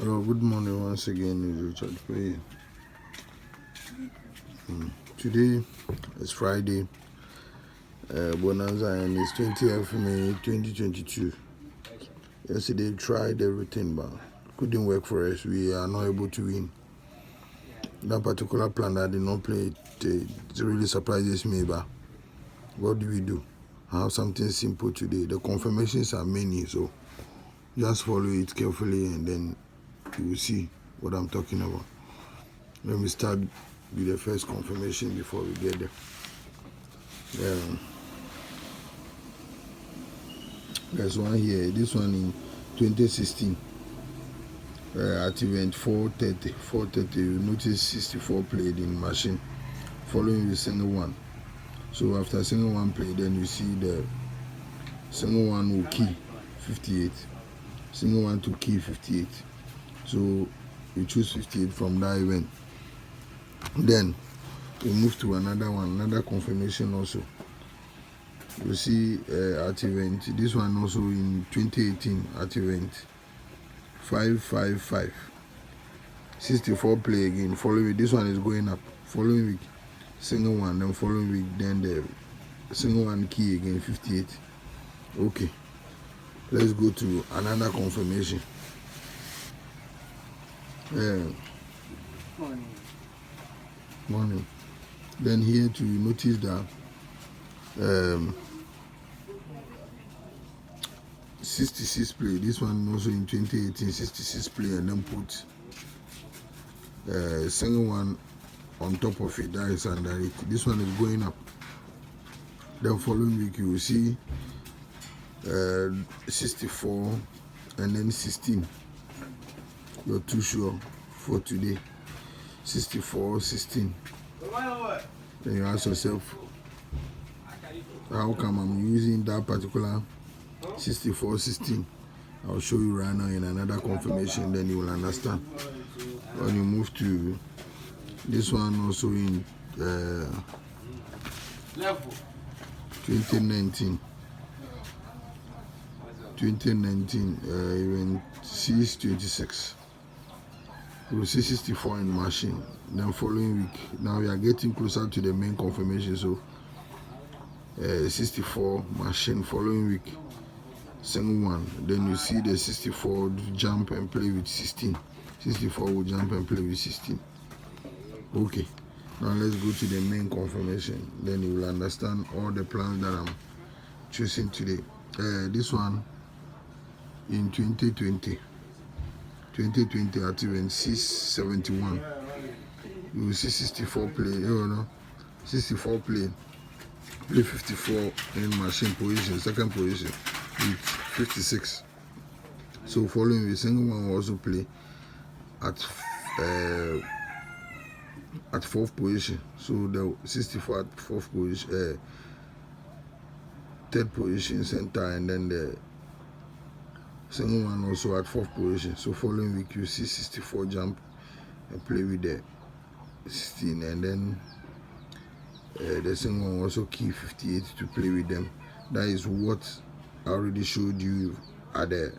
Hello, good morning once again. It's Richard Dupey. Today is Friday Bonanza and it's 20th May 2022. Yesterday tried everything but couldn't work for us. We are not able to win. That particular plan that I did not play, it really surprises me, but what do we do? I have something simple today. The confirmations are many, so just follow it carefully and then you will see what I'm talking about. Let me start with the first confirmation before we get there. There's one here. This one in 2016. At event 4:30, you notice 64 played in machine, following the single one. So after single one play, then you see the single one will key 58. Single one to key 58. So you choose 58 from that event. Then we move to another one, another confirmation also. You see at event, this one also in 2018 at event 555. 64 play again. Following week, this one is going up. Following week, single one, then following week, then the single one key again 58. Okay. Let's go to another confirmation. Morning. Then here to notice that 66 play. This one also in 2018 66 play and then put single one on top of it. That is under it. This one is going up. Then following week you will see 64 and then 16. You're too sure for today. 64, 16. Then you ask yourself, how come I'm using that particular 64, 16? I'll show you right now in another confirmation, then you will understand. When you move to this one also in 2019, event 626. You will see 64 in machine. Then following week, now we are getting closer to the main confirmation. So 64 machine, following week single one. Then you see the 64 jump and play with 16. 64 will jump and play with 16. Okay, now let's go to the main confirmation. Then you will understand all the plans that I'm choosing today. This one in 2020 at event 671. You will see 64 play. 64 play 54 in machine position, second position with 56. So following the single one will also play at fourth position. So the 64 at fourth position, third position center, and then the single one also at fourth position. So following week you see 64 jump and play with the 16, and then the single one also key 58 to play with them. That is what I already showed you at the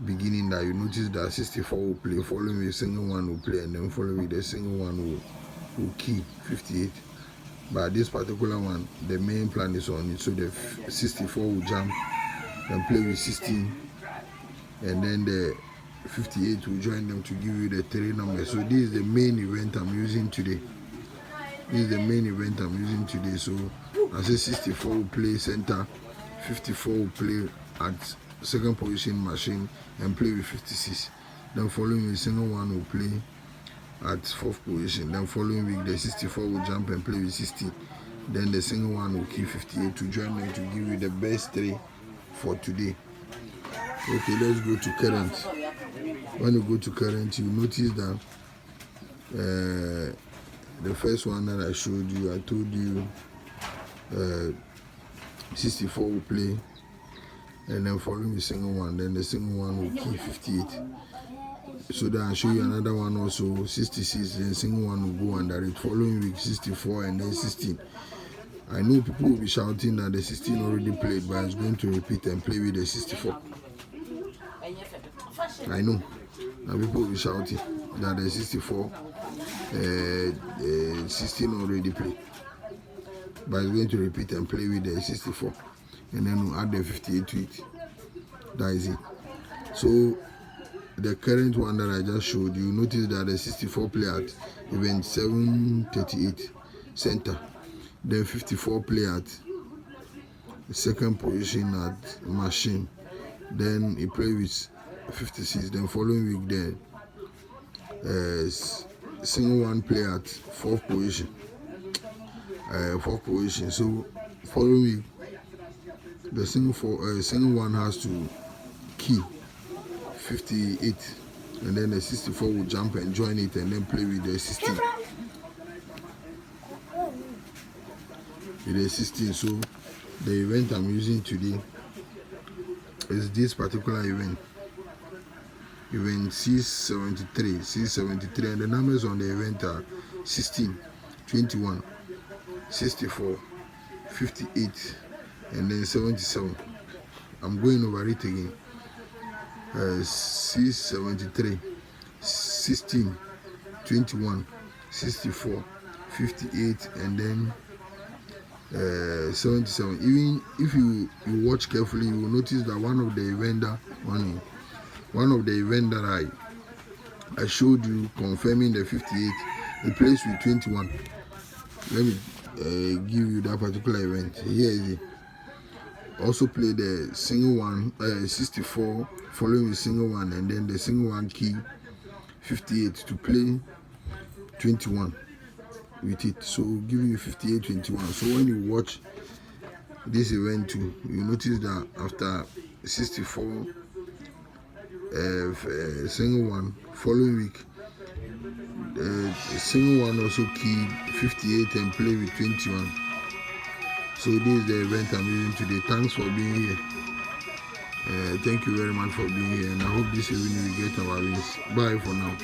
beginning, that you notice that 64 will play, following the single one will play, and then following the single one will key 58. But this particular one, the main plan is on it. So the 64 will jump and play with 16, and then the 58 will join them to give you the 3 numbers. So this is the main event I'm using today. So I say 64 will play center, 54 will play at second position machine and play with 56. Then following the single one will play at fourth position. Then following week the 64 will jump and play with 16. Then the single one will keep 58 to join them to give you the best 3 for today. Okay, let's go to current. When you go to current, you notice that the first one that I showed you, I told you 64 will play, and then following the single one, then the single one will key 58. So then I'll show you another one also, 66, then single one will go under it. Following week 64 and then 16. I know people will be shouting that the 16 already played, but it's going to repeat and play with the 64. I know. Now people will be shouting that the 64, 16 already played. But it's going to repeat and play with the 64. And then we'll add the 58 to it. That is it. So the current one that I just showed you, notice that the 64 play at event 738 center. Then 54 play at the second position at machine. Then he play with 56. Then following week the single one play at fourth position. So following week the single one has to key 58, and then the 64 will jump and join it and then play with the 16. With the 16, so the event I'm using today is this particular event. Event 673, and the numbers on the event are 16, 21, 64, 58, and then 77. I'm going over it again. 673, 16, 21, 64, 58, and then 77. Even if you watch carefully, you will notice that one of the event that I showed you confirming the 58, it plays with 21. Let me give you that particular event. Here is it. Also play the single one, 64, following the single one, and then the single one key 58 to play 21 with it. So giving you 58, 21. So when you watch this event too, you notice that after 64 single one, following week single one also key 58 and play with 21. So this is the event I'm using today. Thanks for being here. Thank you very much for being here, and I hope this evening we get our wins. Bye for now.